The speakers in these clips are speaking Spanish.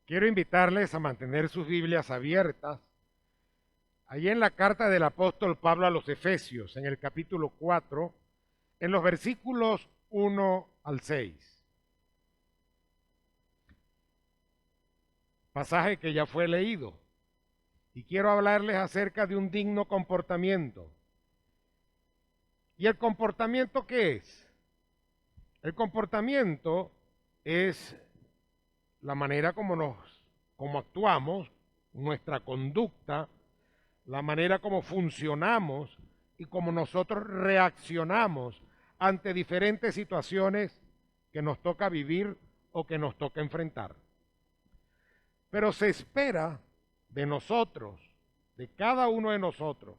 Quiero invitarles a mantener sus Biblias abiertas. Allí en la carta del apóstol Pablo a los Efesios, en el capítulo 4, en los versículos 1 al 6. Pasaje que ya fue leído. Y quiero hablarles acerca de un digno comportamiento. ¿Y el comportamiento qué es? El comportamiento es la manera como actuamos, nuestra conducta, la manera como funcionamos y como nosotros reaccionamos ante diferentes situaciones que nos toca vivir o que nos toca enfrentar. Pero se espera de nosotros, de cada uno de nosotros,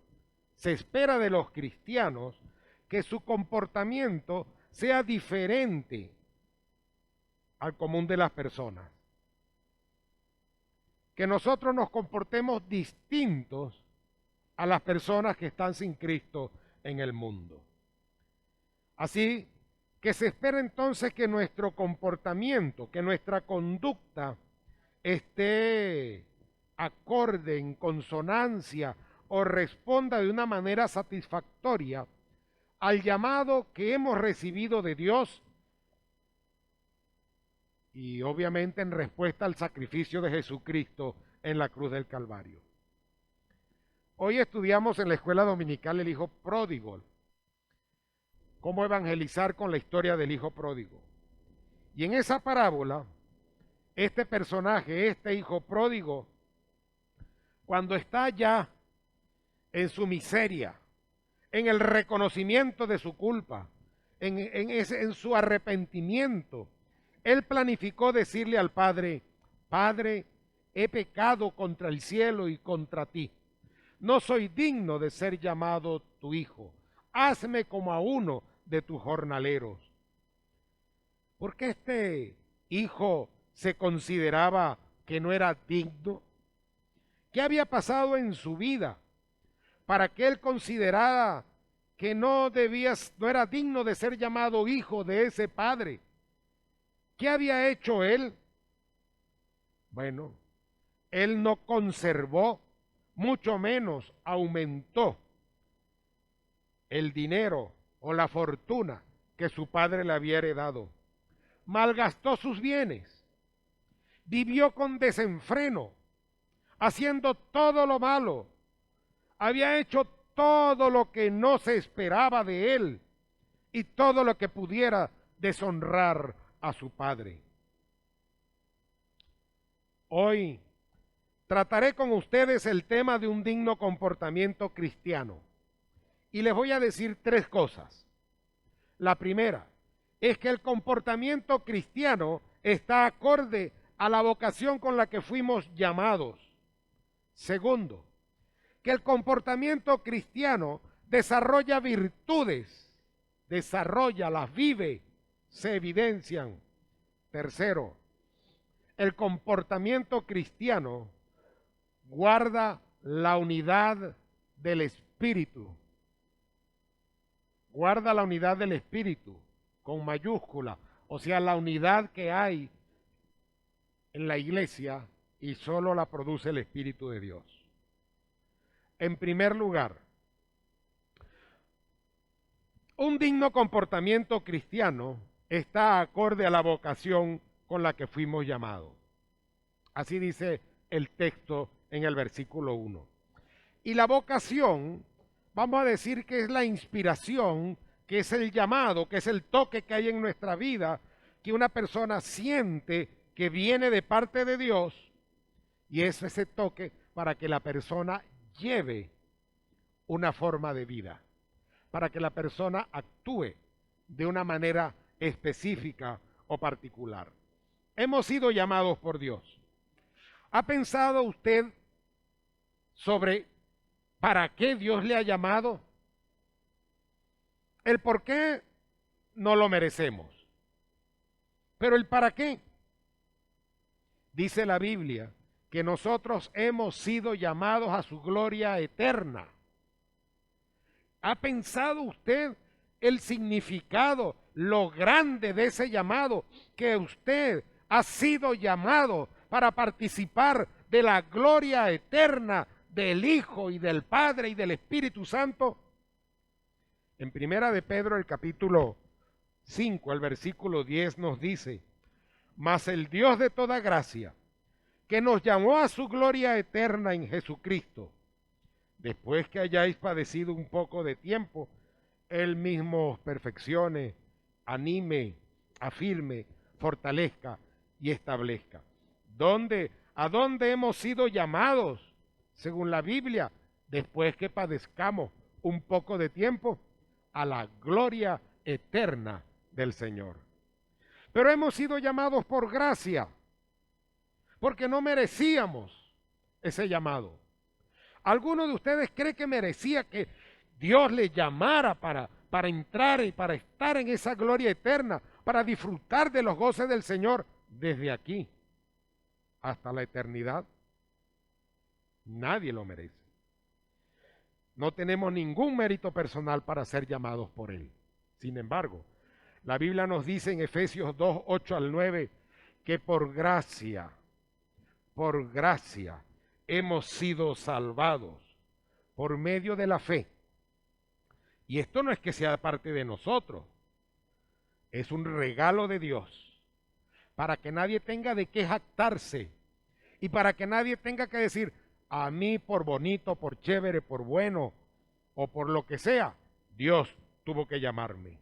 se espera de los cristianos que su comportamiento sea diferente al común de las personas. Que nosotros nos comportemos distintos a las personas que están sin Cristo en el mundo. Así que se espera entonces que nuestro comportamiento, que nuestra conducta esté acorde, en consonancia o responda de una manera satisfactoria al llamado que hemos recibido de Dios y obviamente en respuesta al sacrificio de Jesucristo en la cruz del Calvario. Hoy estudiamos en la escuela dominical el hijo pródigo, cómo evangelizar con la historia del hijo pródigo. Y en esa parábola, este personaje, este hijo pródigo, cuando está ya en su miseria, en el reconocimiento de su culpa, en su arrepentimiento, él planificó decirle al Padre: Padre, he pecado contra el cielo y contra ti. No soy digno de ser llamado tu hijo. Hazme como a uno de tus jornaleros. ¿Por qué este hijo se consideraba que no era digno? ¿Qué había pasado en su vida para que él considerara que no era digno de ser llamado hijo de ese padre? ¿Qué había hecho él? Bueno, él no conservó, mucho menos aumentó el dinero o la fortuna que su padre le había heredado. Malgastó sus bienes, vivió con desenfreno, haciendo todo lo malo. Había hecho todo lo que no se esperaba de él y todo lo que pudiera deshonrar a su padre. Hoy trataré con ustedes el tema de un digno comportamiento cristiano y les voy a decir tres cosas. La primera es que el comportamiento cristiano está acorde a la vocación con la que fuimos llamados. Segundo, que el comportamiento cristiano desarrolla virtudes, las vive, se evidencian. Tercero, el comportamiento cristiano guarda la unidad del Espíritu. Guarda la unidad del Espíritu, con mayúscula, o sea, la unidad que hay en la iglesia y solo la produce el Espíritu de Dios. En primer lugar, un digno comportamiento cristiano está acorde a la vocación con la que fuimos llamados. Así dice el texto en el versículo 1. Y la vocación, vamos a decir que es la inspiración, que es el llamado, que es el toque que hay en nuestra vida, que una persona siente que viene de parte de Dios, y es ese toque para que la persona lleve una forma de vida, para que la persona actúe de una manera específica o particular. Hemos sido llamados por Dios. ¿Ha pensado usted sobre para qué Dios le ha llamado? El por qué no lo merecemos, pero el para qué. Dice la Biblia que nosotros hemos sido llamados a su gloria eterna. ¿Ha pensado usted el significado, lo grande de ese llamado? Que usted ha sido llamado para participar de la gloria eterna del Hijo y del Padre y del Espíritu Santo? En Primera de Pedro, el capítulo 5, el versículo 10 nos dice: mas el Dios de toda gracia, que nos llamó a su gloria eterna en Jesucristo, después que hayáis padecido un poco de tiempo, Él mismo os perfeccione, anime, afirme, fortalezca y establezca. ¿A dónde hemos sido llamados, según la Biblia, después que padezcamos un poco de tiempo? A la gloria eterna del Señor. Pero hemos sido llamados por gracia, porque no merecíamos ese llamado. ¿Alguno de ustedes cree que merecía que Dios le llamara para entrar y para estar en esa gloria eterna, para disfrutar de los goces del Señor desde aquí hasta la eternidad? Nadie lo merece. No tenemos ningún mérito personal para ser llamados por Él. Sin embargo, la Biblia nos dice en Efesios 2, 8 al 9, que por gracia, hemos sido salvados por medio de la fe. Y esto no es que sea parte de nosotros, es un regalo de Dios, para que nadie tenga de qué jactarse y para que nadie tenga que decir: a mí por bonito, por chévere, por bueno o por lo que sea, Dios tuvo que llamarme.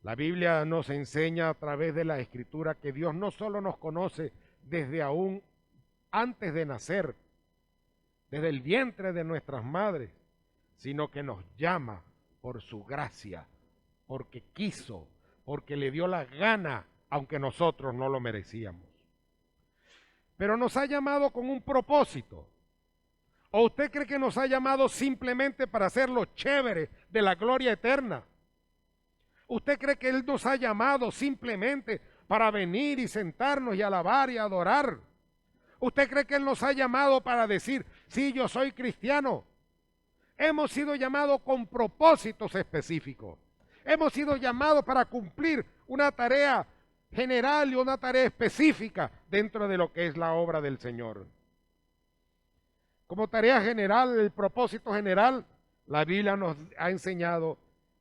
La Biblia nos enseña a través de la Escritura que Dios no solo nos conoce desde aún antes de nacer, desde el vientre de nuestras madres, sino que nos llama por su gracia, porque quiso, porque le dio la gana, aunque nosotros no lo merecíamos. Pero nos ha llamado con un propósito. ¿O usted cree que nos ha llamado simplemente para hacer lo chévere de la gloria eterna? ¿Usted cree que Él nos ha llamado simplemente para venir y sentarnos y alabar y adorar? ¿Usted cree que Él nos ha llamado para decir: sí, yo soy cristiano? Hemos sido llamados con propósitos específicos. Hemos sido llamados para cumplir una tarea general y una tarea específica dentro de lo que es la obra del Señor. Como tarea general, el propósito general, la Biblia nos ha enseñado: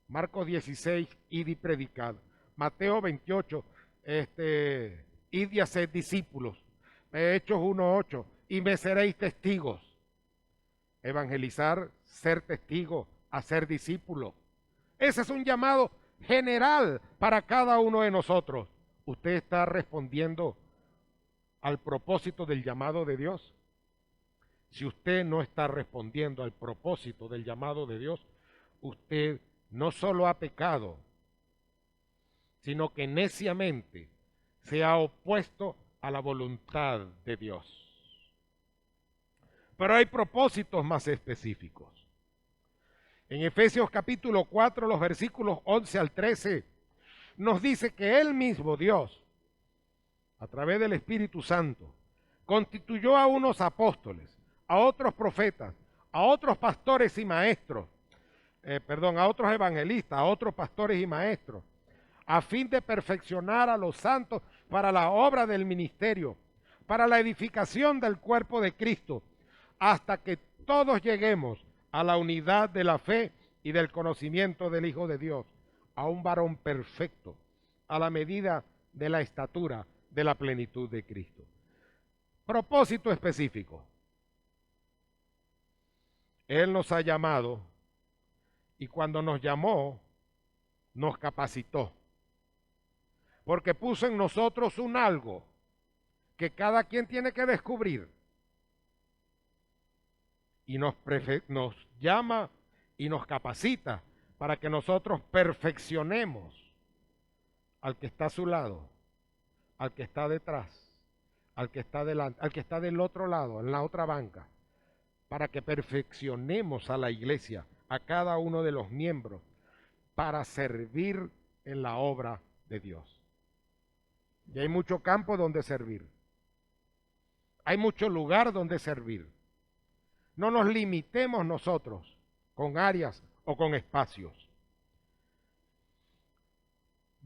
Marcos 16, id y predicad. Mateo 28, id y haced discípulos. Hechos 1:8, y me seréis testigos. Evangelizar, ser testigo, hacer discípulo. Ese es un llamado general para cada uno de nosotros. ¿Usted está respondiendo al propósito del llamado de Dios? Si usted no está respondiendo al propósito del llamado de Dios, usted no solo ha pecado, sino que neciamente se ha opuesto a la voluntad de Dios. Pero hay propósitos más específicos. En Efesios capítulo 4, los versículos 11 al 13, nos dice que Él mismo, Dios, a través del Espíritu Santo, constituyó a unos apóstoles, a otros profetas, a otros pastores y maestros, a otros evangelistas, a otros pastores y maestros, a fin de perfeccionar a los santos para la obra del ministerio, para la edificación del cuerpo de Cristo, hasta que todos lleguemos a la unidad de la fe y del conocimiento del Hijo de Dios, a un varón perfecto, a la medida de la estatura de la plenitud de Cristo. Propósito específico. Él nos ha llamado y cuando nos llamó, nos capacitó. Porque puso en nosotros un algo que cada quien tiene que descubrir. Y nos llama y nos capacita para que nosotros perfeccionemos al que está a su lado, al que está detrás, al que está delante, al que está del otro lado, en la otra banca, para que perfeccionemos a la iglesia, a cada uno de los miembros, para servir en la obra de Dios. Y hay mucho campo donde servir. Hay mucho lugar donde servir. No nos limitemos nosotros con áreas o con espacios.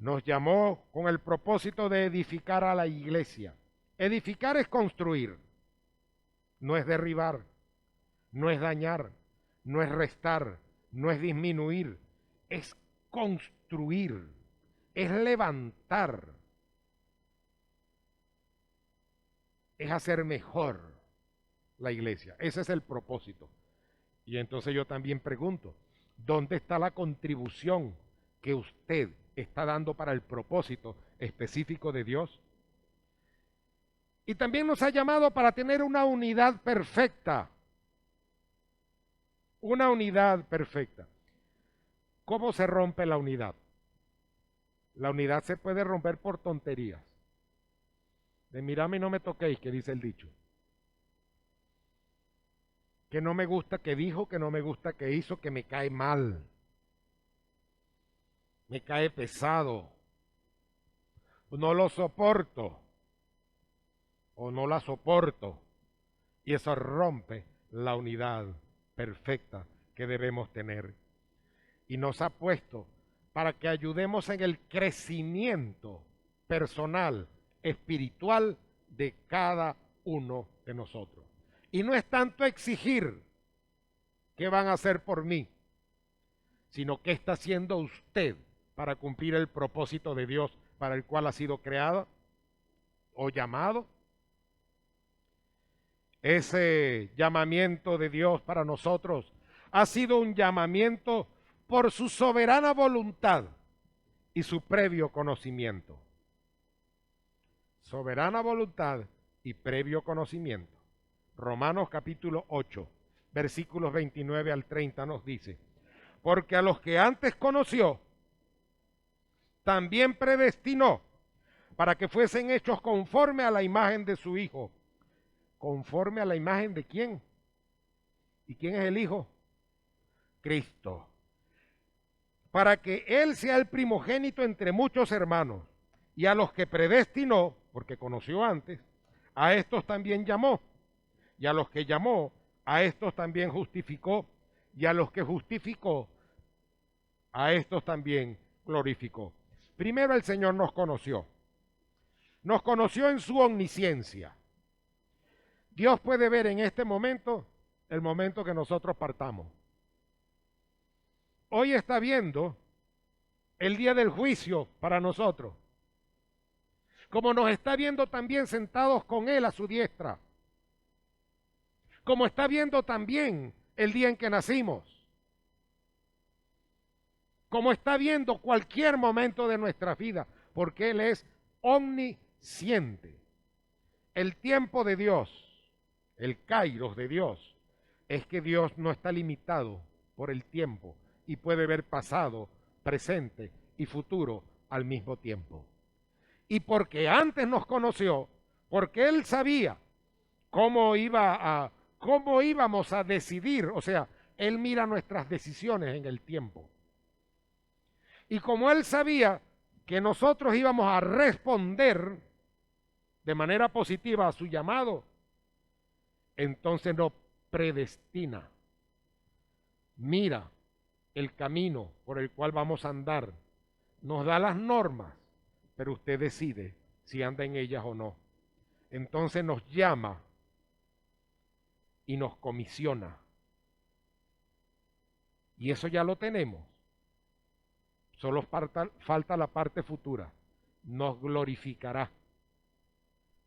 nos llamó con el propósito de edificar a la iglesia. Edificar es construir, no es derribar, no es dañar, no es restar, no es disminuir, es construir, es levantar, es hacer mejor la iglesia. Ese es el propósito. Y entonces yo también pregunto, ¿dónde está la contribución que usted está dando para el propósito específico de Dios? Y también nos ha llamado para tener una unidad perfecta. Una unidad perfecta. ¿Cómo se rompe la unidad? La unidad se puede romper por tonterías. De mirame y no me toquéis, que dice el dicho. Que no me gusta que dijo, que no me gusta que hizo, que me cae mal. Me cae pesado. No lo soporto. O no la soporto. Y eso rompe la unidad perfecta que debemos tener. Y nos ha puesto para que ayudemos en el crecimiento personal, espiritual de cada uno de nosotros. Y no es tanto exigir qué van a hacer por mí, sino qué está haciendo usted para cumplir el propósito de Dios para el cual ha sido creado o llamado. Ese llamamiento de Dios para nosotros ha sido un llamamiento por su soberana voluntad y su previo conocimiento. Soberana voluntad y previo conocimiento. Romanos capítulo 8, versículos 29 al 30 nos dice, porque a los que antes conoció, también predestinó para que fuesen hechos conforme a la imagen de su Hijo. ¿Conforme a la imagen de quién? ¿Y quién es el Hijo? Cristo. Para que Él sea el primogénito entre muchos hermanos. Y a los que predestinó, porque conoció antes, a estos también llamó. Y a los que llamó, a estos también justificó. Y a los que justificó, a estos también glorificó. Primero el Señor nos conoció. Nos conoció en su omnisciencia. Dios puede ver en este momento el momento que nosotros partamos. Hoy está viendo el día del juicio para nosotros. Como nos está viendo también sentados con Él a su diestra. Como está viendo también el día en que nacimos. Como está viendo cualquier momento de nuestra vida. Porque Él es omnisciente. El tiempo de Dios, el kairos de Dios, es que Dios no está limitado por el tiempo y puede ver pasado, presente y futuro al mismo tiempo. Y porque antes nos conoció, porque Él sabía cómo íbamos a decidir, o sea, Él mira nuestras decisiones en el tiempo. Y como Él sabía que nosotros íbamos a responder de manera positiva a su llamado, entonces nos predestina. Mira el camino por el cual vamos a andar. Nos da las normas, pero usted decide si anda en ellas o no. Entonces nos llama y nos comisiona. Y eso ya lo tenemos. Solo falta la parte futura. Nos glorificará.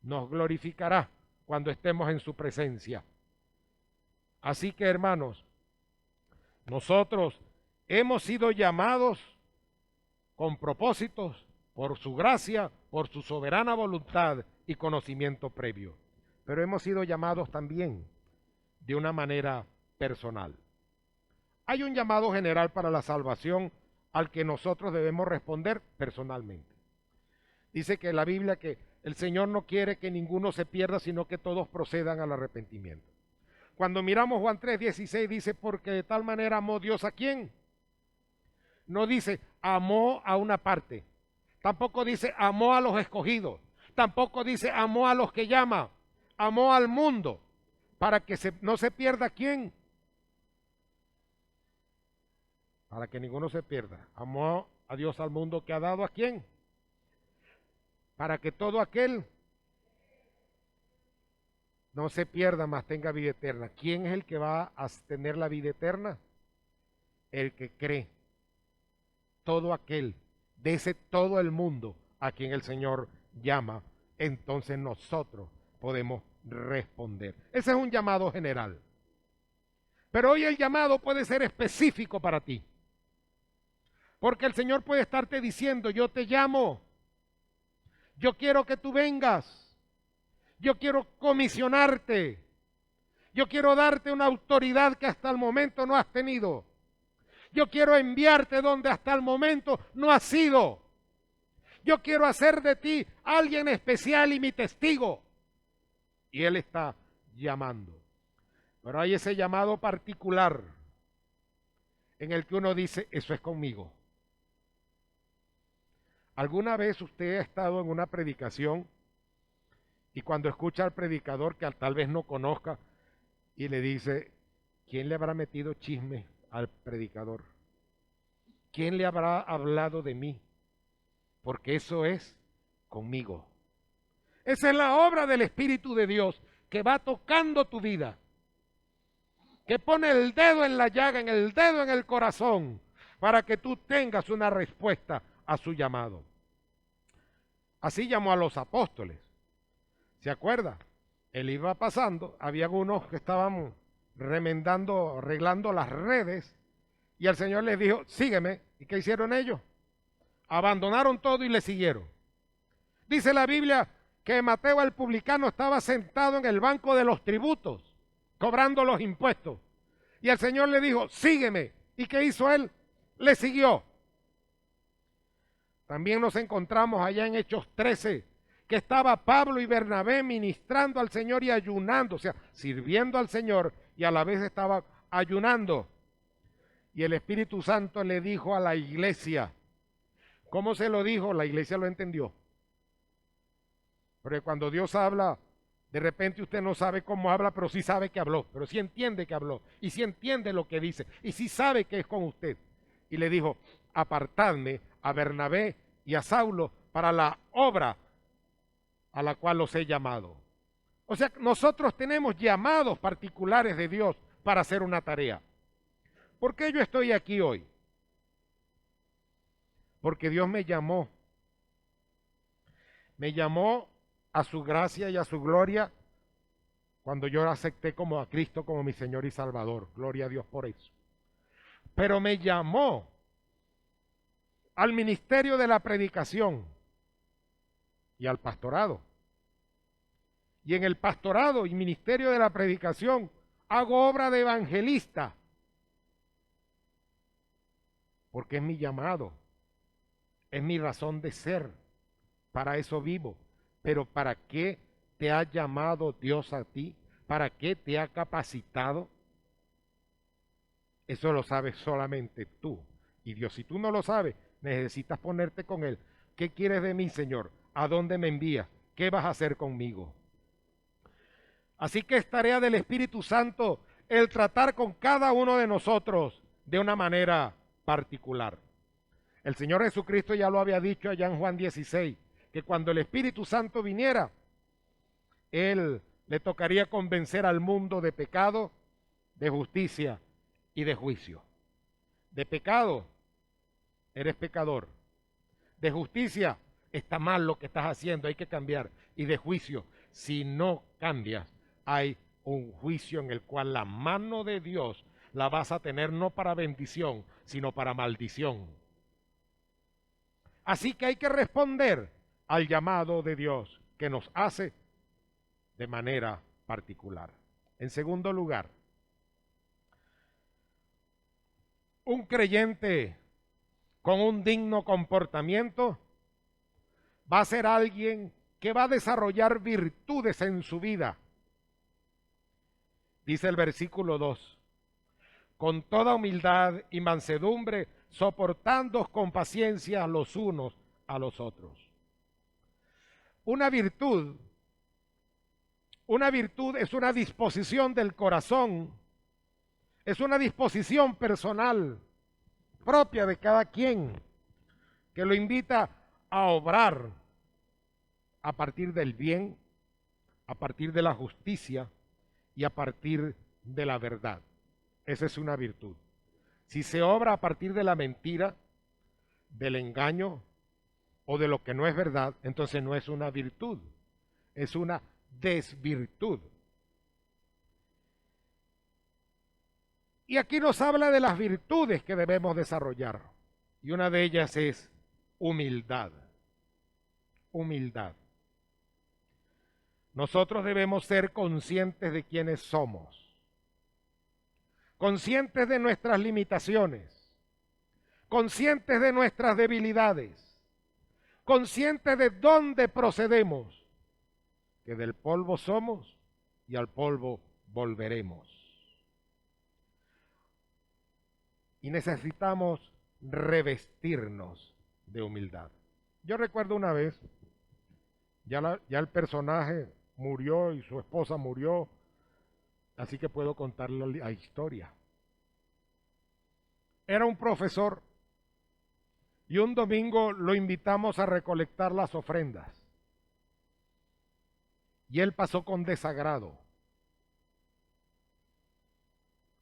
Nos glorificará cuando estemos en su presencia. Así que, hermanos, nosotros hemos sido llamados con propósitos por su gracia, por su soberana voluntad y conocimiento previo. Pero hemos sido llamados también de una manera personal. Hay un llamado general para la salvación al que nosotros debemos responder personalmente. Dice que la Biblia que el Señor no quiere que ninguno se pierda, sino que todos procedan al arrepentimiento. Cuando miramos Juan 3:16 dice, porque de tal manera amó Dios a quién. No dice amó a una parte. Tampoco dice amó a los escogidos. Tampoco dice amó a los que llama. Amó al mundo. Para que no se pierda quién. Para que ninguno se pierda. Amó a Dios al mundo que ha dado ¿a quién? Para que todo aquel no se pierda, mas tenga vida eterna. ¿Quién es el que va a tener la vida eterna? El que cree. Todo aquel, de ese todo el mundo a quien el Señor llama, entonces nosotros podemos responder. Ese es un llamado general. Pero hoy el llamado puede ser específico para ti. Porque el Señor puede estarte diciendo, yo te llamo, yo quiero que tú vengas, yo quiero comisionarte, yo quiero darte una autoridad que hasta el momento no has tenido. Yo quiero enviarte donde hasta el momento no has sido. Yo quiero hacer de ti alguien especial y mi testigo. Y Él está llamando. Pero hay ese llamado particular en el que uno dice, eso es conmigo. ¿Alguna vez usted ha estado en una predicación y cuando escucha al predicador que tal vez no conozca y le dice, ¿quién le habrá metido chisme al predicador? ¿Quién le habrá hablado de mí? Porque eso es conmigo. Esa es la obra del Espíritu de Dios que va tocando tu vida, que pone el dedo en la llaga, en el dedo en el corazón, para que tú tengas una respuesta a su llamado. Así llamó a los apóstoles. ¿Se acuerda? Él iba pasando, había unos que estaban remendando, arreglando las redes, y el Señor les dijo, sígueme. ¿Y qué hicieron ellos? Abandonaron todo y le siguieron. Dice la Biblia que Mateo el publicano estaba sentado en el banco de los tributos, cobrando los impuestos. Y el Señor le dijo, sígueme. ¿Y qué hizo él? Le siguió. También nos encontramos allá en Hechos 13, que estaba Pablo y Bernabé ministrando al Señor y ayunando, o sea, sirviendo al Señor y a la vez estaba ayunando. Y el Espíritu Santo le dijo a la iglesia, ¿cómo se lo dijo? La iglesia lo entendió. Porque cuando Dios habla, de repente usted no sabe cómo habla, pero sí sabe que habló, pero sí entiende que habló, y sí entiende lo que dice, y sí sabe que es con usted. Y le dijo, apartadme a Bernabé y a Saulo para la obra a la cual los he llamado. O sea, nosotros tenemos llamados particulares de Dios para hacer una tarea. ¿Por qué yo estoy aquí hoy? Porque Dios me llamó. Me llamó a su gracia y a su gloria cuando yo acepté como a Cristo como mi Señor y Salvador. Gloria a Dios por eso. Pero me llamó al ministerio de la predicación y al pastorado. Y en el pastorado y ministerio de la predicación hago obra de evangelista. Porque es mi llamado, es mi razón de ser, para eso vivo. Pero ¿para qué te ha llamado Dios a ti? ¿Para qué te ha capacitado? Eso lo sabes solamente tú y Dios. Si tú no lo sabes, necesitas ponerte con Él. ¿Qué quieres de mí, Señor? ¿A dónde me envías? ¿Qué vas a hacer conmigo? Así que es tarea del Espíritu Santo el tratar con cada uno de nosotros de una manera particular. El Señor Jesucristo ya lo había dicho allá en Juan 16, que cuando el Espíritu Santo viniera, Él le tocaría convencer al mundo de pecado, de justicia y de juicio. De pecado, eres pecador. De justicia, está mal lo que estás haciendo, hay que cambiar. Y de juicio, si no cambias, hay un juicio en el cual la mano de Dios la vas a tener no para bendición, sino para maldición. Así que hay que responder al llamado de Dios que nos hace de manera particular. En segundo lugar, un creyente con un digno comportamiento va a ser alguien que va a desarrollar virtudes en su vida. Dice el versículo 2, con toda humildad y mansedumbre, soportándoos con paciencia los unos a los otros. Una virtud es una disposición del corazón, es una disposición personal propia de cada quien, que lo invita a obrar a partir del bien, a partir de la justicia y a partir de la verdad. Esa es una virtud. Si se obra a partir de la mentira, del engaño o de lo que no es verdad, entonces no es una virtud, es una desvirtud. Y aquí nos habla de las virtudes que debemos desarrollar. Y una de ellas es humildad. Humildad. Nosotros debemos ser conscientes de quiénes somos, conscientes de nuestras limitaciones, conscientes de nuestras debilidades, conscientes de dónde procedemos, que del polvo somos y al polvo volveremos. Y necesitamos revestirnos de humildad. Yo recuerdo una vez, ya el personaje murió y su esposa murió, así que puedo contarle la historia. Era un profesor y un domingo lo invitamos a recolectar las ofrendas. Y él pasó con desagrado.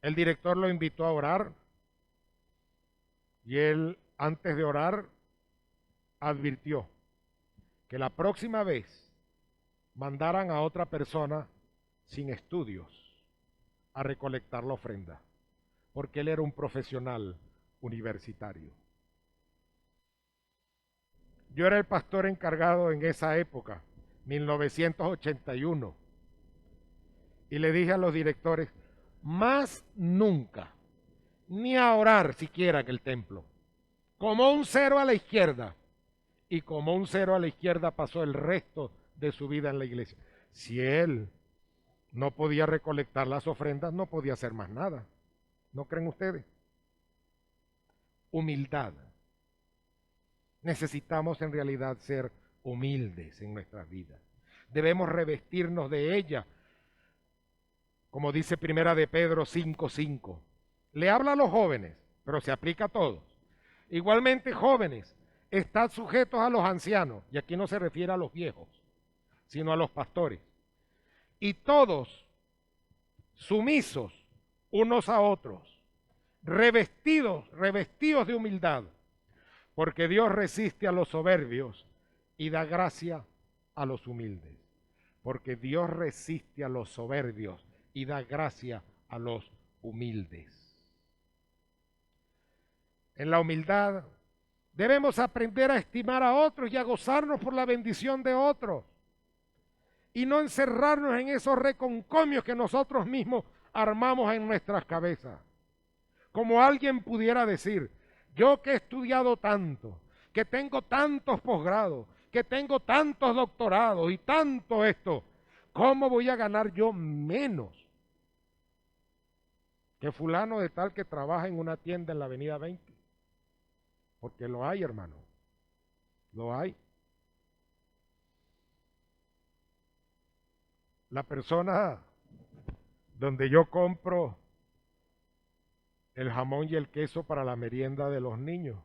El director lo invitó a orar y él, antes de orar, advirtió que la próxima vez mandaran a otra persona sin estudios a recolectar la ofrenda, porque él era un profesional universitario. Yo era el pastor encargado en esa época, 1981, y le dije a los directores, más nunca, ni a orar siquiera en el templo, como un cero a la izquierda, y como un cero a la izquierda pasó el resto de su vida en la iglesia. Si él no podía recolectar las ofrendas, no podía hacer más nada. ¿No creen ustedes? Humildad. Necesitamos en realidad ser humildes en nuestras vidas. Debemos revestirnos de ella. Como dice Primera de Pedro 5:5. Le habla a los jóvenes, pero se aplica a todos. Igualmente, jóvenes, estad sujetos a los ancianos, y aquí no se refiere a los viejos, sino a los pastores. Y todos sumisos unos a otros, revestidos de humildad, porque Dios resiste a los soberbios y da gracia a los humildes. Porque Dios resiste a los soberbios y da gracia a los humildes. En la humildad debemos aprender a estimar a otros y a gozarnos por la bendición de otros. Y no encerrarnos en esos reconcomios que nosotros mismos armamos en nuestras cabezas. Como alguien pudiera decir, yo que he estudiado tanto, que tengo tantos posgrados, que tengo tantos doctorados y tanto esto, ¿cómo voy a ganar yo menos que fulano de tal que trabaja en una tienda en la avenida 20? Porque lo hay, hermano, lo hay. La persona donde yo compro el jamón y el queso para la merienda de los niños,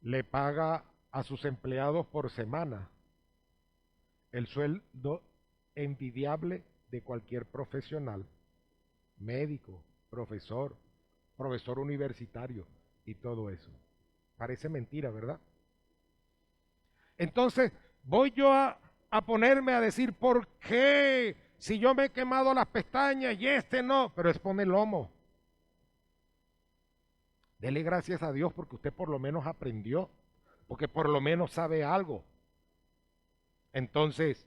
le paga a sus empleados por semana el sueldo envidiable de cualquier profesional, médico, profesor universitario y todo eso. Parece mentira, ¿verdad? Entonces, voy yo a ponerme a decir, ¿por qué? Si yo me he quemado las pestañas y este no, pero es poner lomo. Dele gracias a Dios porque usted por lo menos aprendió, porque por lo menos sabe algo. Entonces,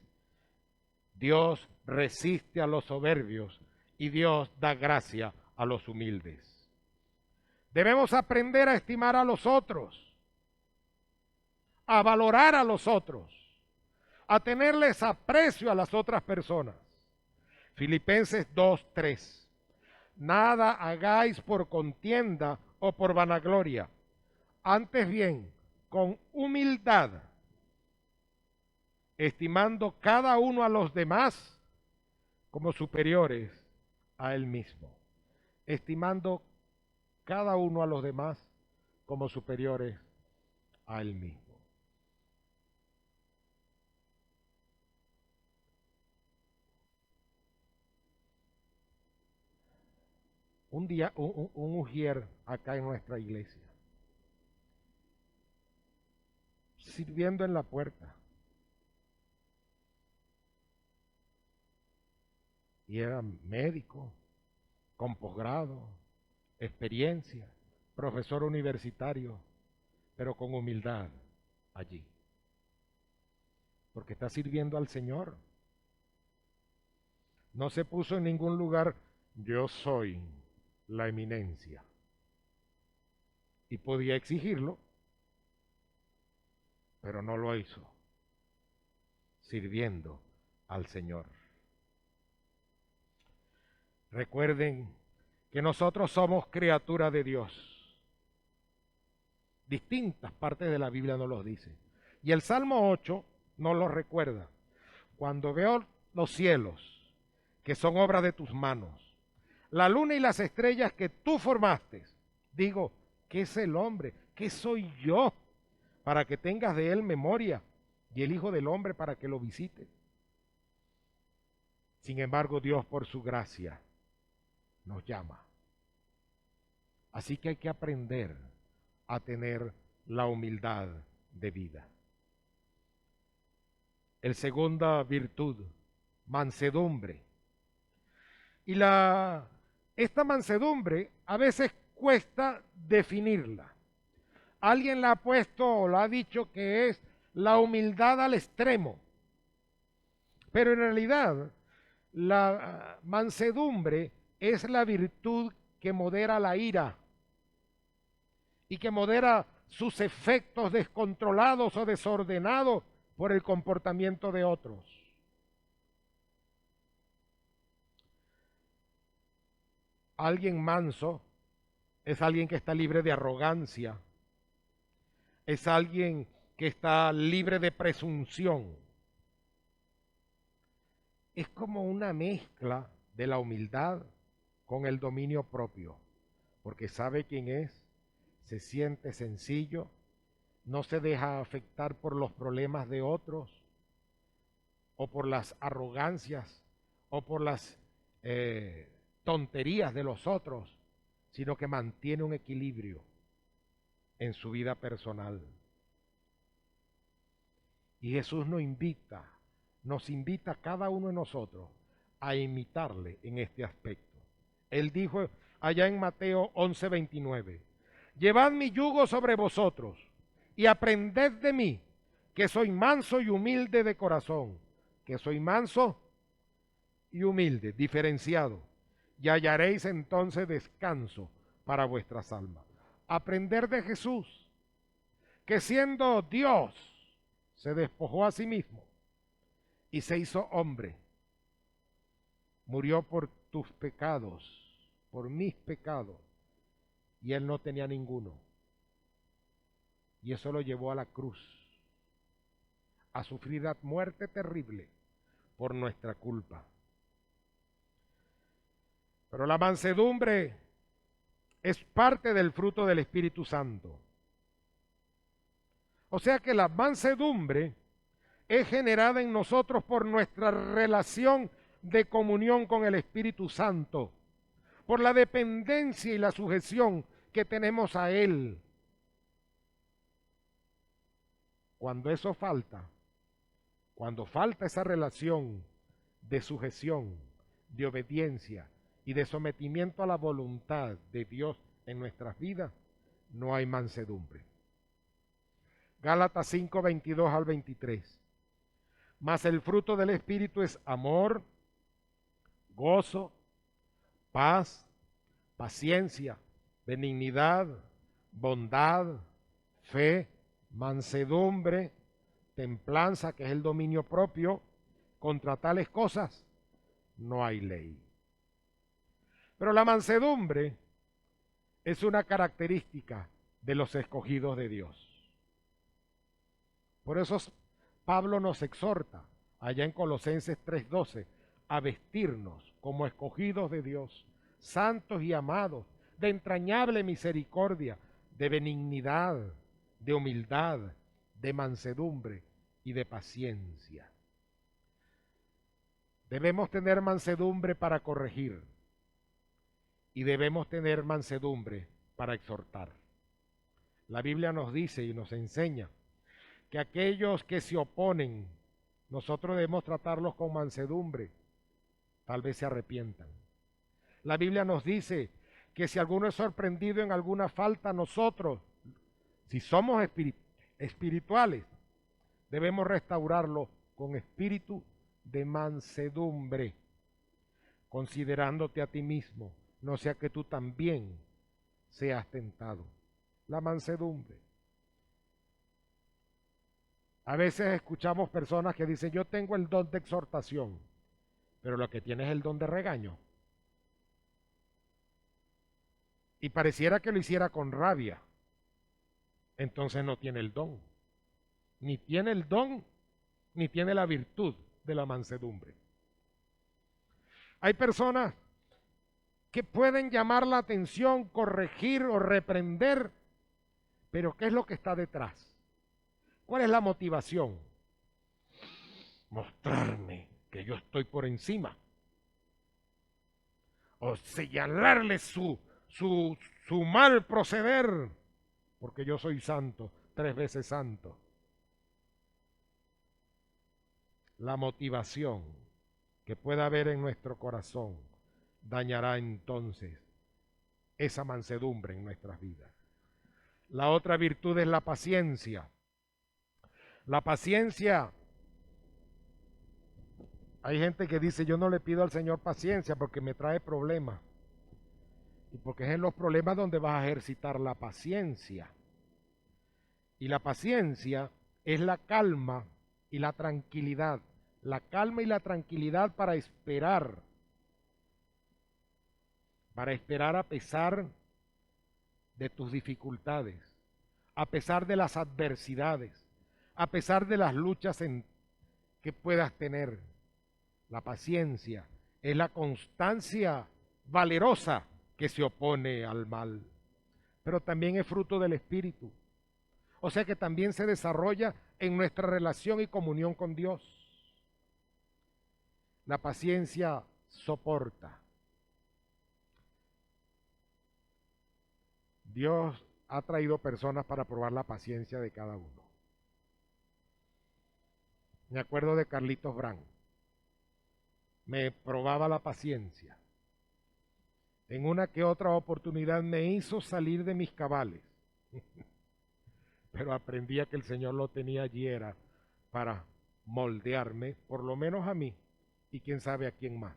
Dios resiste a los soberbios y Dios da gracia a los humildes. Debemos aprender a estimar a los otros, a valorar a los otros, a tenerles aprecio a las otras personas. Filipenses 2:3. Nada hagáis por contienda o por vanagloria, antes bien, con humildad, estimando cada uno a los demás como superiores a él mismo. Estimando cada uno a los demás como superiores a él mismo. Un día, un ujier acá en nuestra iglesia, sirviendo en la puerta. Y era médico, con posgrado, experiencia, profesor universitario, pero con humildad allí. Porque está sirviendo al Señor. No se puso en ningún lugar, yo soy la eminencia. Y podía exigirlo, pero no lo hizo, sirviendo al Señor. Recuerden que nosotros somos criaturas de Dios. Distintas partes de la Biblia nos lo dice. Y el Salmo 8 nos lo recuerda. Cuando veo los cielos, que son obra de tus manos, la luna y las estrellas que tú formaste, digo, ¿qué es el hombre? ¿Qué soy yo? Para que tengas de él memoria, y el Hijo del Hombre para que lo visite. Sin embargo, Dios por su gracia nos llama. Así que hay que aprender a tener la humildad de vida. El segunda virtud, mansedumbre. Y esta mansedumbre a veces cuesta definirla. Alguien la ha puesto o la ha dicho que es la humildad al extremo. Pero en realidad la mansedumbre es la virtud que modera la ira y que modera sus efectos descontrolados o desordenados por el comportamiento de otros. Alguien manso es alguien que está libre de arrogancia, es alguien que está libre de presunción. Es como una mezcla de la humildad con el dominio propio, porque sabe quién es, se siente sencillo, no se deja afectar por los problemas de otros, o por las arrogancias, o por las tonterías de los otros, sino que mantiene un equilibrio en su vida personal. Y Jesús nos invita a cada uno de nosotros a imitarle en este aspecto. Él dijo allá en Mateo 11:29, llevad mi yugo sobre vosotros y aprended de mí, que soy manso y humilde de corazón, que soy manso y humilde, diferenciado, y hallaréis entonces descanso para vuestras almas. Aprender de Jesús, que siendo Dios, se despojó a sí mismo y se hizo hombre. Murió por tus pecados, por mis pecados, y él no tenía ninguno. Y eso lo llevó a la cruz, a sufrir la muerte terrible por nuestra culpa. Pero la mansedumbre es parte del fruto del Espíritu Santo. O sea que la mansedumbre es generada en nosotros por nuestra relación de comunión con el Espíritu Santo, por la dependencia y la sujeción que tenemos a Él. Cuando eso falta, cuando falta esa relación de sujeción, de obediencia y de sometimiento a la voluntad de Dios en nuestras vidas, no hay mansedumbre. Gálatas 5:22 al 23. Mas el fruto del Espíritu es amor, gozo, paz, paciencia, benignidad, bondad, fe, mansedumbre, templanza, que es el dominio propio. Contra tales cosas no hay ley. Pero la mansedumbre es una característica de los escogidos de Dios. Por eso Pablo nos exhorta allá en Colosenses 3:12 a vestirnos como escogidos de Dios, santos y amados, de entrañable misericordia, de benignidad, de humildad, de mansedumbre y de paciencia. Debemos tener mansedumbre para corregir y debemos tener mansedumbre para exhortar. La Biblia nos dice y nos enseña que aquellos que se oponen, nosotros debemos tratarlos con mansedumbre, tal vez se arrepientan. La Biblia nos dice que si alguno es sorprendido en alguna falta, nosotros, si somos espirituales, debemos restaurarlo con espíritu de mansedumbre, considerándote a ti mismo, no sea que tú también seas tentado. La mansedumbre. A veces escuchamos personas que dicen, yo tengo el don de exhortación, pero lo que tiene es el don de regaño. Y pareciera que lo hiciera con rabia. Entonces no tiene el don. Ni tiene el don, ni tiene la virtud de la mansedumbre. Hay personas que pueden llamar la atención, corregir o reprender, pero ¿qué es lo que está detrás? ¿Cuál es la motivación? Mostrarme que yo estoy por encima. O señalarle su mal proceder, porque yo soy santo, 3 veces santo. La motivación que pueda haber en nuestro corazón dañará entonces esa mansedumbre en nuestras vidas. La otra virtud es la paciencia. La paciencia, hay gente que dice, yo no le pido al Señor paciencia porque me trae problemas. Y porque es en los problemas donde vas a ejercitar la paciencia. Y la paciencia es la calma y la tranquilidad. La calma y la tranquilidad para esperar. Para esperar a pesar de tus dificultades, a pesar de las adversidades, a pesar de las luchas que puedas tener. La paciencia es la constancia valerosa que se opone al mal, pero también es fruto del Espíritu. O sea que también se desarrolla en nuestra relación y comunión con Dios. La paciencia soporta. Dios ha traído personas para probar la paciencia de cada uno. Me acuerdo de Carlitos Brand. Me probaba la paciencia. En una que otra oportunidad me hizo salir de mis cabales. Pero aprendí a que el Señor lo tenía allí era para moldearme, por lo menos a mí, y quién sabe a quién más.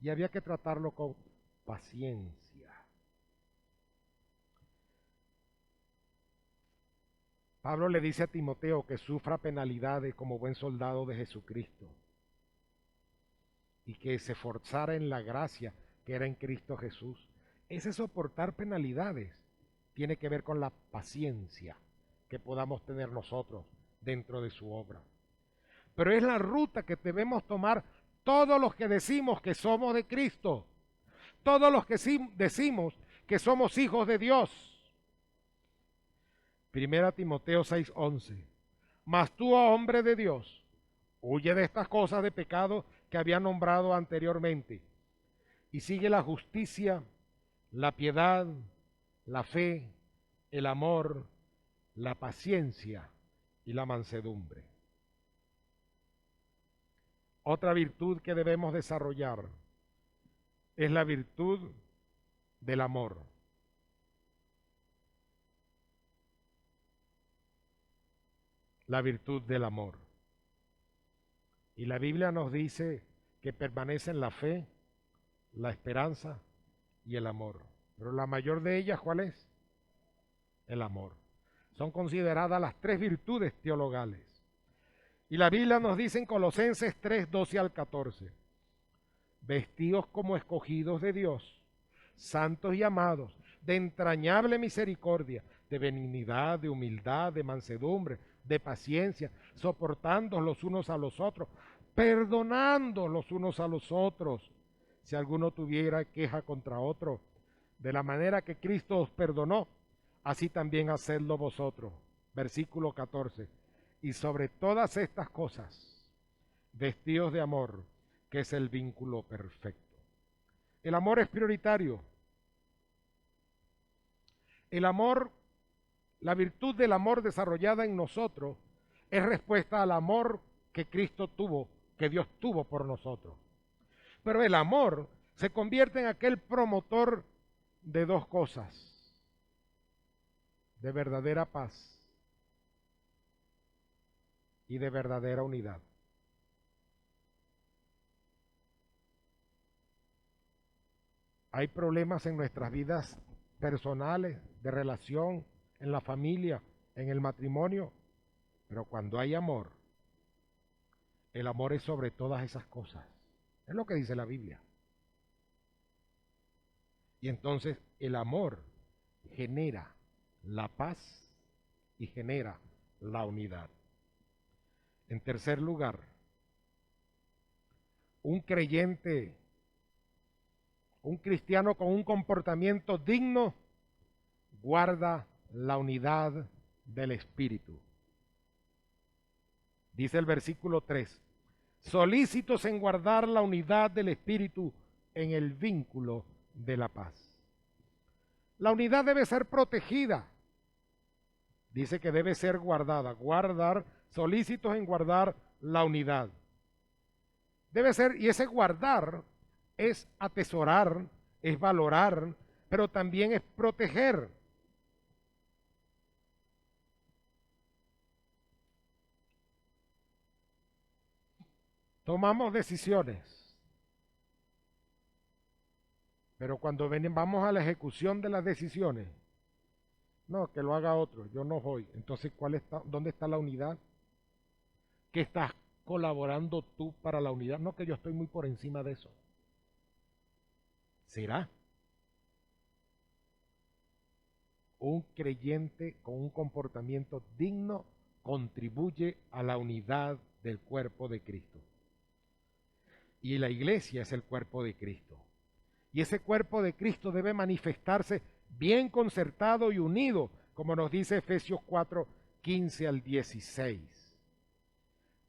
Y había que tratarlo con paciencia. Pablo le dice a Timoteo que sufra penalidades como buen soldado de Jesucristo y que se esforzara en la gracia que era en Cristo Jesús. Ese soportar penalidades tiene que ver con la paciencia que podamos tener nosotros dentro de su obra. Pero es la ruta que debemos tomar todos los que decimos que somos de Cristo, todos los que decimos que somos hijos de Dios. 1 Timoteo 6:11. Mas tú, oh hombre de Dios, huye de estas cosas de pecado que había nombrado anteriormente y sigue la justicia, la piedad, la fe, el amor, la paciencia y la mansedumbre. Otra virtud que debemos desarrollar es la virtud del amor. La virtud del amor. Y la Biblia nos dice que permanecen la fe, la esperanza y el amor. Pero la mayor de ellas, ¿cuál es? El amor. Son consideradas las 3 virtudes teologales. Y la Biblia nos dice en Colosenses 3:12 al 14, vestidos como escogidos de Dios, santos y amados, de entrañable misericordia, de benignidad, de humildad, de mansedumbre, de paciencia, soportando los unos a los otros, perdonando los unos a los otros, si alguno tuviera queja contra otro, de la manera que Cristo os perdonó, así también hacedlo vosotros. Versículo 14. Y sobre todas estas cosas, vestíos de amor, que es el vínculo perfecto. El amor es prioritario. El amor, la virtud del amor desarrollada en nosotros, es respuesta al amor que Cristo tuvo, que Dios tuvo por nosotros. Pero el amor se convierte en aquel promotor de dos cosas: de verdadera paz y de verdadera unidad. Hay problemas en nuestras vidas personales, de relación, en la familia, en el matrimonio, pero cuando hay amor, el amor es sobre todas esas cosas. Es lo que dice la Biblia. Y entonces el amor genera la paz y genera la unidad. En tercer lugar, un creyente, un cristiano con un comportamiento digno, guarda la unidad del Espíritu. Dice el versículo 3, solícitos en guardar la unidad del Espíritu en el vínculo de la paz. La unidad debe ser protegida. Dice que debe ser guardada. Guardar, solícitos en guardar la unidad. Debe ser, y ese guardar es atesorar, es valorar, pero también es proteger. Tomamos decisiones, pero cuando vamos a la ejecución de las decisiones, no, que lo haga otro, yo no voy. Entonces, ¿dónde está la unidad? ¿Qué estás colaborando tú para la unidad? No, que yo estoy muy por encima de eso. ¿Será? Un creyente con un comportamiento digno contribuye a la unidad del cuerpo de Cristo. Y la iglesia es el cuerpo de Cristo. Y ese cuerpo de Cristo debe manifestarse bien concertado y unido, como nos dice Efesios 4, 15 al 16.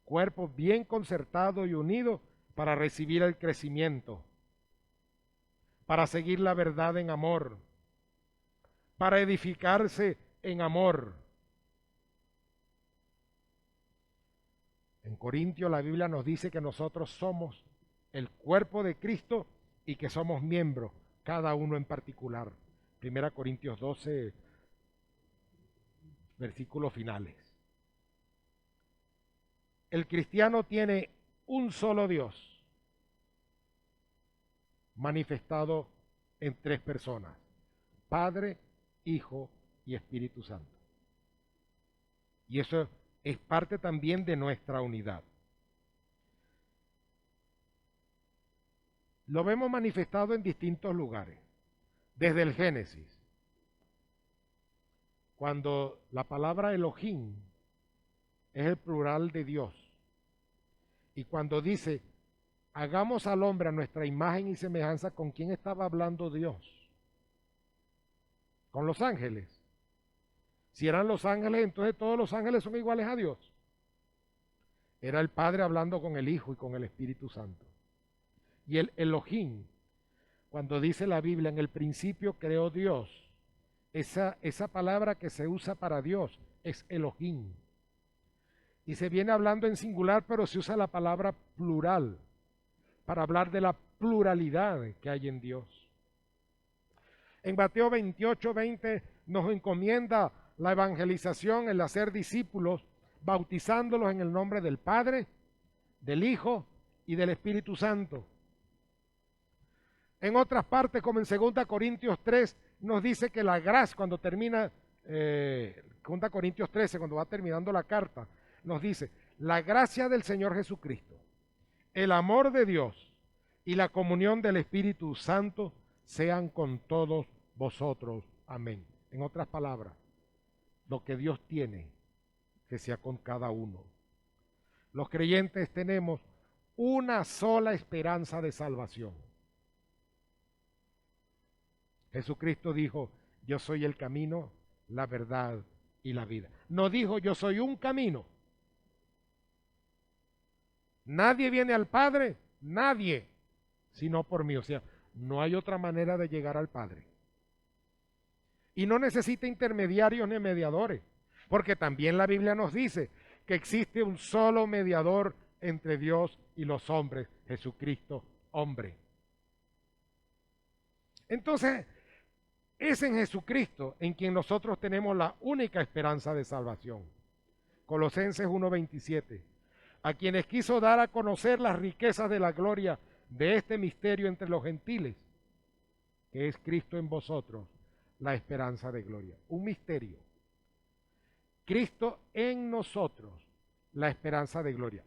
Cuerpo bien concertado y unido para recibir el crecimiento, para seguir la verdad en amor, para edificarse en amor. En Corintios la Biblia nos dice que nosotros somos el cuerpo de Cristo y que somos miembros, cada uno en particular. 1 Corintios 12, versículos finales. El cristiano tiene un solo Dios manifestado en tres personas: Padre, Hijo y Espíritu Santo. Y eso es parte también de nuestra unidad. Lo vemos manifestado en distintos lugares, desde el Génesis, cuando la palabra Elohim es el plural de Dios, y cuando dice, hagamos al hombre a nuestra imagen y semejanza, ¿con quién estaba hablando Dios? Con los ángeles. Si eran los ángeles, entonces todos los ángeles son iguales a Dios. Era el Padre hablando con el Hijo y con el Espíritu Santo. Y el Elohim, cuando dice la Biblia, en el principio creó Dios, esa palabra que se usa para Dios es Elohim. Y se viene hablando en singular, pero se usa la palabra plural para hablar de la pluralidad que hay en Dios. En Mateo 28, 20 nos encomienda la evangelización, el hacer discípulos, bautizándolos en el nombre del Padre, del Hijo y del Espíritu Santo. En otras partes, como en 2 Corintios 3, nos dice que la gracia, cuando termina, 2 Corintios 13, cuando va terminando la carta, nos dice, la gracia del Señor Jesucristo, el amor de Dios y la comunión del Espíritu Santo sean con todos vosotros. Amén. En otras palabras, lo que Dios tiene, que sea con cada uno. Los creyentes tenemos una sola esperanza de salvación. Jesucristo dijo, yo soy el camino, la verdad y la vida. No dijo yo soy un camino. Nadie viene al Padre, nadie, sino por mí. O sea, no hay otra manera de llegar al Padre. Y no necesita intermediarios ni mediadores, porque también la Biblia nos dice que existe un solo mediador entre Dios y los hombres, Jesucristo, hombre. Entonces, es en Jesucristo en quien nosotros tenemos la única esperanza de salvación. Colosenses 1:27. A quienes quiso dar a conocer las riquezas de la gloria de este misterio entre los gentiles, que es Cristo en vosotros, la esperanza de gloria. Un misterio. Cristo en nosotros, la esperanza de gloria.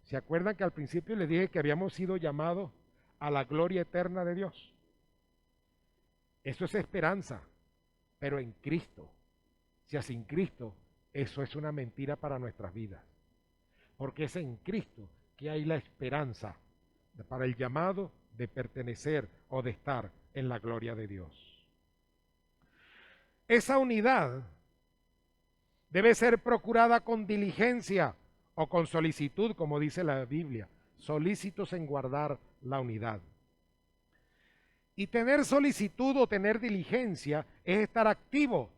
¿Se acuerdan que al principio les dije que habíamos sido llamados a la gloria eterna de Dios? Eso es esperanza, pero en Cristo. Si sin Cristo, eso es una mentira para nuestras vidas. Porque es en Cristo que hay la esperanza para el llamado de pertenecer o de estar en la gloria de Dios. Esa unidad debe ser procurada con diligencia o con solicitud, como dice la Biblia, solícitos en guardar la unidad. Y tener solicitud o tener diligencia es estar activo,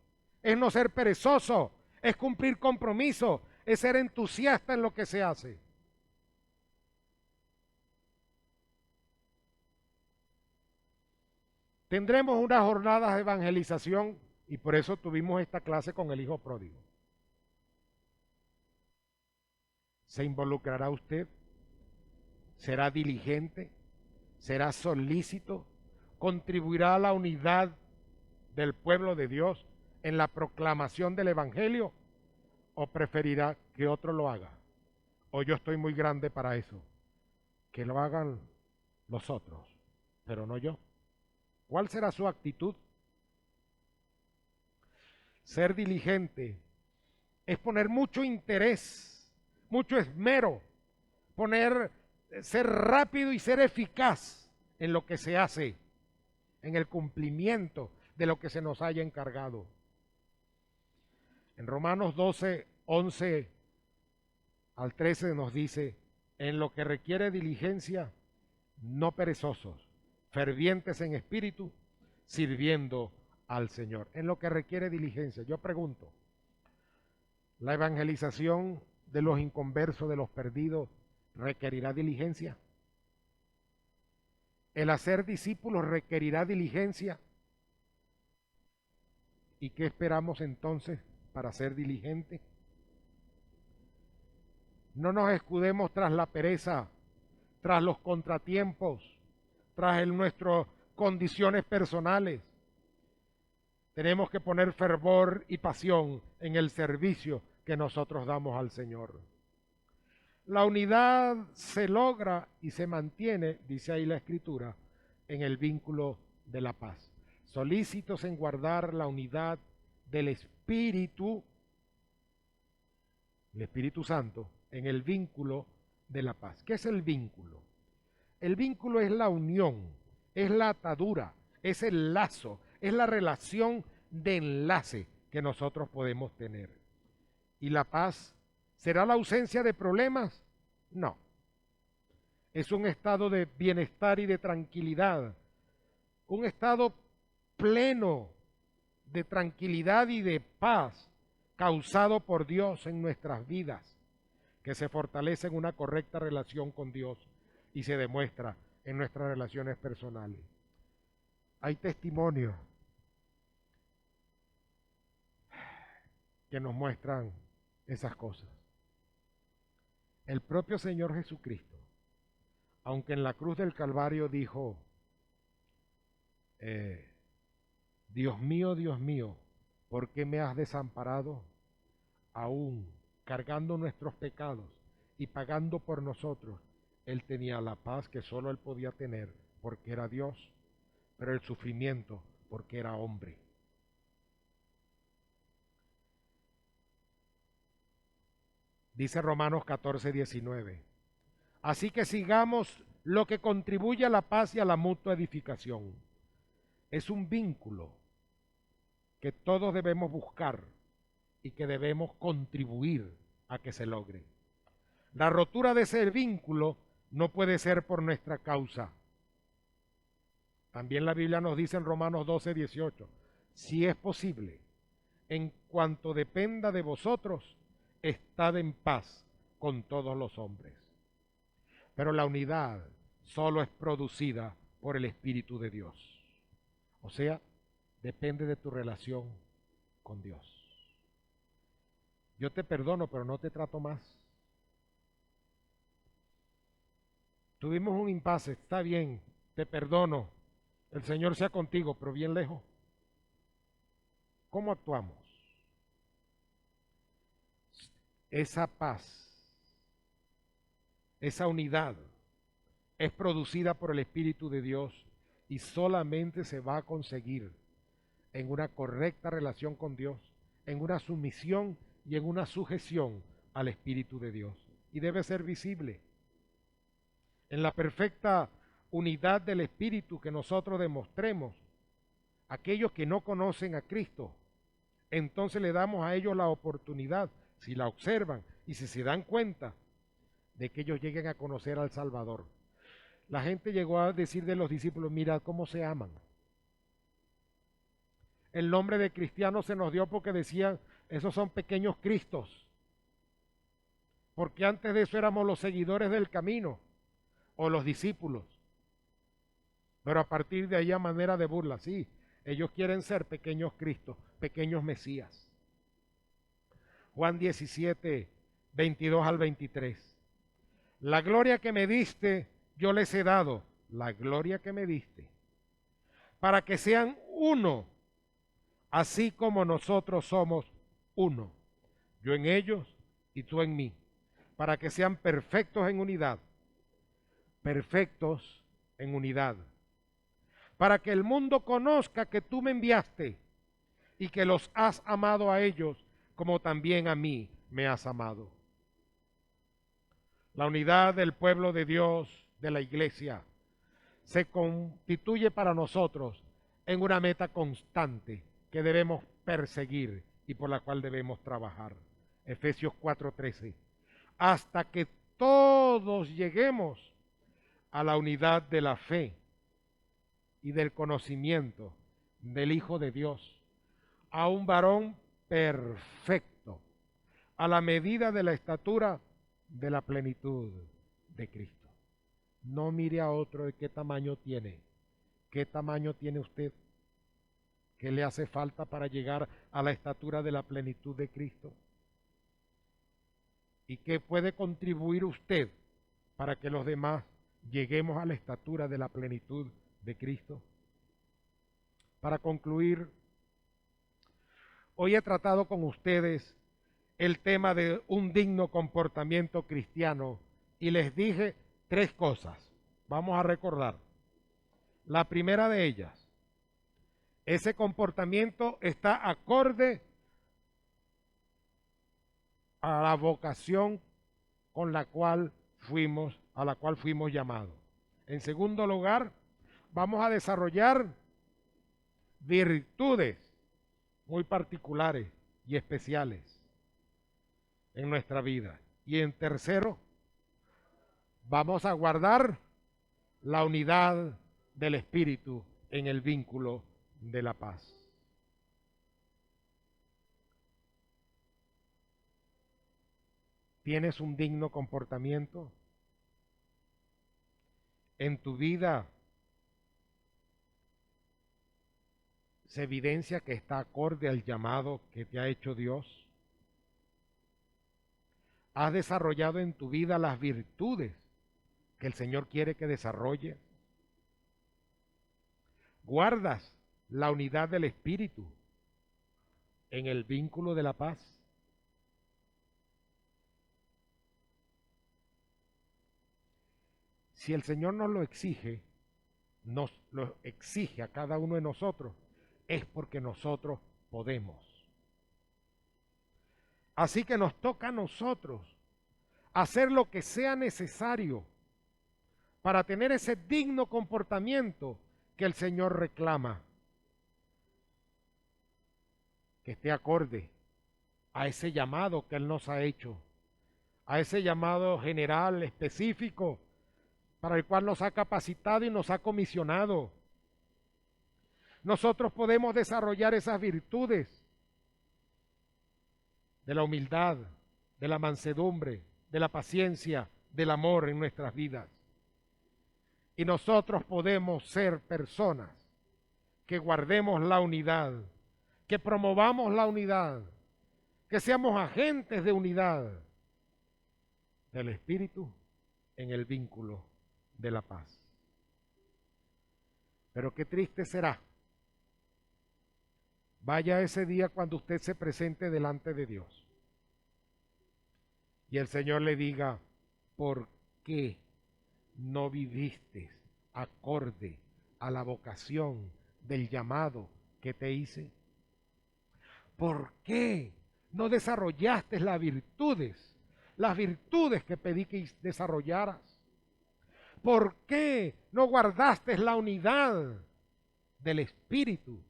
es no ser perezoso, es cumplir compromiso, es ser entusiasta en lo que se hace. Tendremos unas jornadas de evangelización y por eso tuvimos esta clase con el hijo pródigo. ¿Se involucrará usted? ¿Será diligente? ¿Será solícito? ¿Contribuirá a la unidad del pueblo de Dios en la proclamación del evangelio? ¿O preferirá que otro lo haga? ¿O yo estoy muy grande para eso? Que lo hagan los otros, pero no yo. ¿Cuál será su actitud? Ser diligente es poner mucho interés, mucho esmero, ser rápido y ser eficaz en lo que se hace, en el cumplimiento de lo que se nos haya encargado. En Romanos 12, 11 al 13 nos dice, en lo que requiere diligencia, no perezosos, fervientes en espíritu, sirviendo al Señor. En lo que requiere diligencia. Yo pregunto, ¿la evangelización de los inconversos, de los perdidos, requerirá diligencia? ¿El hacer discípulos requerirá diligencia? ¿Y qué esperamos entonces para ser diligentes? No nos escudemos tras la pereza, tras los contratiempos, tras nuestras condiciones personales. Tenemos que poner fervor y pasión en el servicio que nosotros damos al Señor. La unidad se logra y se mantiene, dice ahí la Escritura, en el vínculo de la paz. Solícitos en guardar la unidad del Espíritu, el Espíritu Santo, en el vínculo de la paz. ¿Qué es el vínculo? El vínculo es la unión, es la atadura, es el lazo, es la relación de enlace que nosotros podemos tener. ¿Y la paz será la ausencia de problemas? No. Es un estado de bienestar y de tranquilidad, un estado pleno de tranquilidad y de paz causado por Dios en nuestras vidas, que se fortalece en una correcta relación con Dios y se demuestra en nuestras relaciones personales. Hay testimonios que nos muestran esas cosas. El propio Señor Jesucristo, aunque en la cruz del Calvario dijo, Dios mío, ¿por qué me has desamparado? Aún cargando nuestros pecados y pagando por nosotros, Él tenía la paz que solo Él podía tener porque era Dios, pero el sufrimiento porque era hombre. Dice Romanos 14, 19. Así que sigamos lo que contribuye a la paz y a la mutua edificación. Es un vínculo. que todos debemos buscar y que debemos contribuir a que se logre. La rotura de ese vínculo no puede ser por nuestra causa. También la Biblia nos dice en Romanos 12:18, si es posible, en cuanto dependa de vosotros, estad en paz con todos los hombres. Pero la unidad solo es producida por el Espíritu de Dios. O sea, depende de tu relación con Dios. Yo te perdono, pero no te trato más. Tuvimos un impasse, está bien, te perdono. El Señor sea contigo, pero bien lejos. ¿Cómo actuamos? Esa paz, esa unidad es producida por el Espíritu de Dios y solamente se va a conseguir en una correcta relación con Dios, en una sumisión y en una sujeción al Espíritu de Dios. Y debe ser visible. En la perfecta unidad del Espíritu que nosotros demostremos, aquellos que no conocen a Cristo, entonces le damos a ellos la oportunidad, si la observan y si se dan cuenta, de que ellos lleguen a conocer al Salvador. La gente llegó a decir de los discípulos, mira cómo se aman. El nombre de cristiano se nos dio porque decían, esos son pequeños Cristos. Porque antes de eso éramos los seguidores del camino o los discípulos. Pero a partir de ahí a manera de burla, sí, ellos quieren ser pequeños Cristos, pequeños Mesías. Juan 17, 22 al 23. La gloria que me diste, yo les he dado, la gloria que me diste, para que sean uno, así como nosotros somos uno. Yo en ellos y tú en mí, para que sean perfectos en unidad, perfectos en unidad, para que el mundo conozca que tú me enviaste y que los has amado a ellos como también a mí me has amado. La unidad del pueblo de Dios, de la iglesia, se constituye para nosotros en una meta constante que debemos perseguir y por la cual debemos trabajar. Efesios 4:13. Hasta que todos lleguemos a la unidad de la fe y del conocimiento del Hijo de Dios, a un varón perfecto, a la medida de la estatura de la plenitud de Cristo. No mire a otro de qué tamaño tiene. ¿Qué tamaño tiene usted? ¿Qué le hace falta para llegar a la estatura de la plenitud de Cristo? ¿Y qué puede contribuir usted para que los demás lleguemos a la estatura de la plenitud de Cristo? Para concluir, hoy he tratado con ustedes el tema de un digno comportamiento cristiano y les dije 3 cosas. Vamos a recordar. La primera de ellas, ese comportamiento está acorde a la vocación con la cual a la cual fuimos llamados. En segundo lugar, vamos a desarrollar virtudes muy particulares y especiales en nuestra vida. Y en tercero, vamos a guardar la unidad del Espíritu en el vínculo de la paz. ¿Tienes un digno comportamiento? ¿En tu vida se evidencia que está acorde al llamado que te ha hecho Dios? ¿Has desarrollado en tu vida las virtudes que el Señor quiere que desarrolle? ¿Guardas la unidad del Espíritu en el vínculo de la paz? Si el Señor nos lo exige a cada uno de nosotros, es porque nosotros podemos. Así que nos toca a nosotros hacer lo que sea necesario para tener ese digno comportamiento que el Señor reclama. que esté acorde a ese llamado que Él nos ha hecho, a ese llamado general, específico, para el cual nos ha capacitado y nos ha comisionado. Nosotros podemos desarrollar esas virtudes de la humildad, de la mansedumbre, de la paciencia, del amor en nuestras vidas. Y nosotros podemos ser personas que guardemos la unidad, que promovamos la unidad, que seamos agentes de unidad del Espíritu en el vínculo de la paz. Pero qué triste será. Vaya ese día cuando usted se presente delante de Dios y el Señor le diga, ¿por qué no viviste acorde a la vocación del llamado que te hice? ¿Por qué no desarrollaste las virtudes que pedí que desarrollaras? ¿Por qué no guardaste la unidad del Espíritu?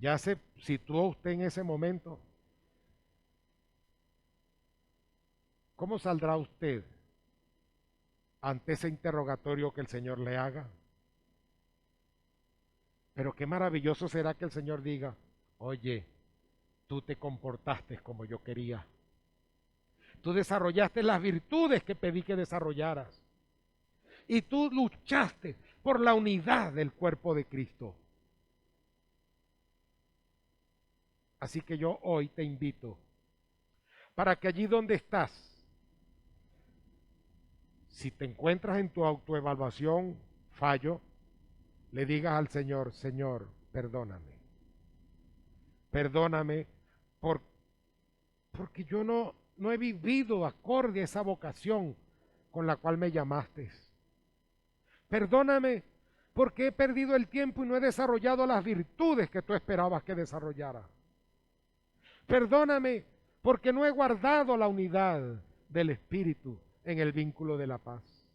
Ya se situó usted en ese momento. ¿Cómo saldrá usted ante ese interrogatorio que el Señor le haga? Pero qué maravilloso será que el Señor diga, oye, tú te comportaste como yo quería. Tú desarrollaste las virtudes que pedí que desarrollaras. Y tú luchaste por la unidad del cuerpo de Cristo. Así que yo hoy te invito para que allí donde estás, si te encuentras en tu autoevaluación fallo, le digas al Señor, Señor, perdóname. Perdóname porque yo no he vivido acorde a esa vocación con la cual me llamaste. Perdóname porque he perdido el tiempo y no he desarrollado las virtudes que tú esperabas que desarrollara. Perdóname porque no he guardado la unidad del Espíritu en el vínculo de la paz.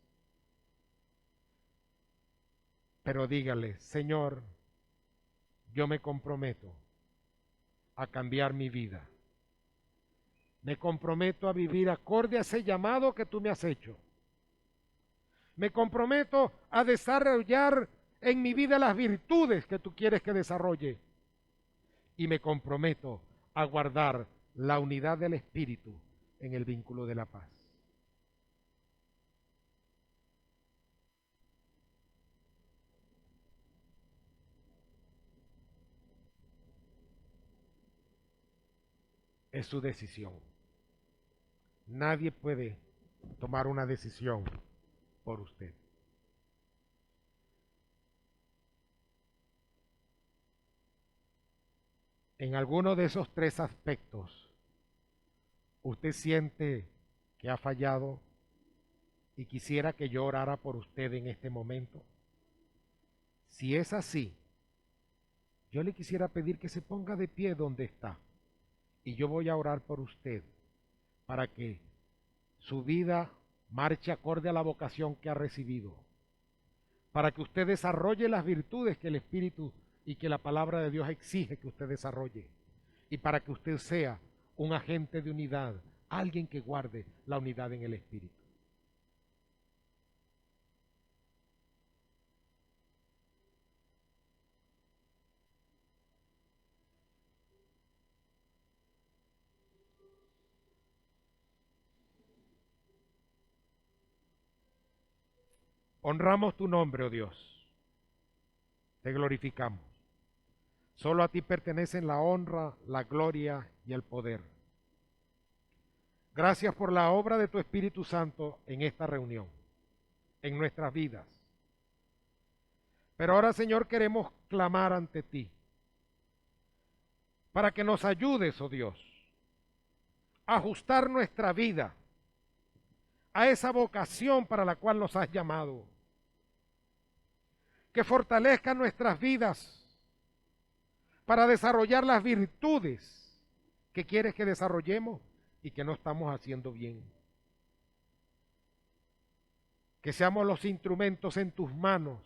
Pero dígale, Señor, yo me comprometo a cambiar mi vida. Me comprometo a vivir acorde a ese llamado que tú me has hecho. Me comprometo a desarrollar en mi vida las virtudes que tú quieres que desarrolle. Y me comprometo a guardar la unidad del Espíritu en el vínculo de la paz. Es su decisión. Nadie puede tomar una decisión por usted. En alguno de esos tres aspectos, usted siente que ha fallado y quisiera que yo orara por usted en este momento. Si es así, yo le quisiera pedir que se ponga de pie donde está y yo voy a orar por usted para que su vida marche acorde a la vocación que ha recibido, para que usted desarrolle las virtudes que el Espíritu y que la palabra de Dios exige que usted desarrolle, y para que usted sea un agente de unidad, alguien que guarde la unidad en el Espíritu. Honramos tu nombre, oh Dios. Te glorificamos. Solo a ti pertenecen la honra, la gloria y el poder. Gracias por la obra de tu Espíritu Santo en esta reunión, en nuestras vidas. Pero ahora, Señor, queremos clamar ante ti para que nos ayudes, oh Dios, a ajustar nuestra vida a esa vocación para la cual nos has llamado. Que fortalezca nuestras vidas para desarrollar las virtudes que quieres que desarrollemos y que no estamos haciendo bien. Que seamos los instrumentos en tus manos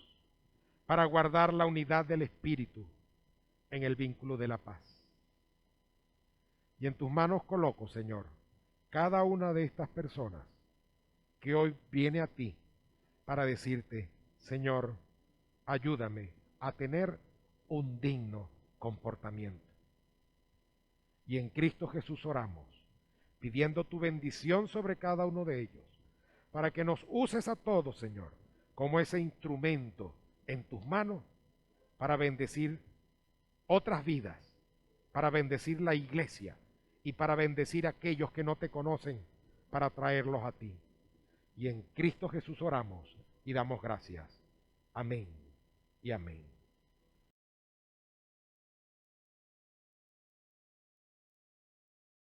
para guardar la unidad del Espíritu en el vínculo de la paz. Y en tus manos coloco, Señor, cada una de estas personas que hoy viene a ti para decirte, Señor, ayúdame a tener un digno comportamiento. Y en Cristo Jesús oramos, pidiendo tu bendición sobre cada uno de ellos, para que nos uses a todos, Señor, como ese instrumento en tus manos para bendecir otras vidas, para bendecir la iglesia y para bendecir a aquellos que no te conocen, para traerlos a ti. Y en Cristo Jesús oramos y damos gracias. Amén y amén.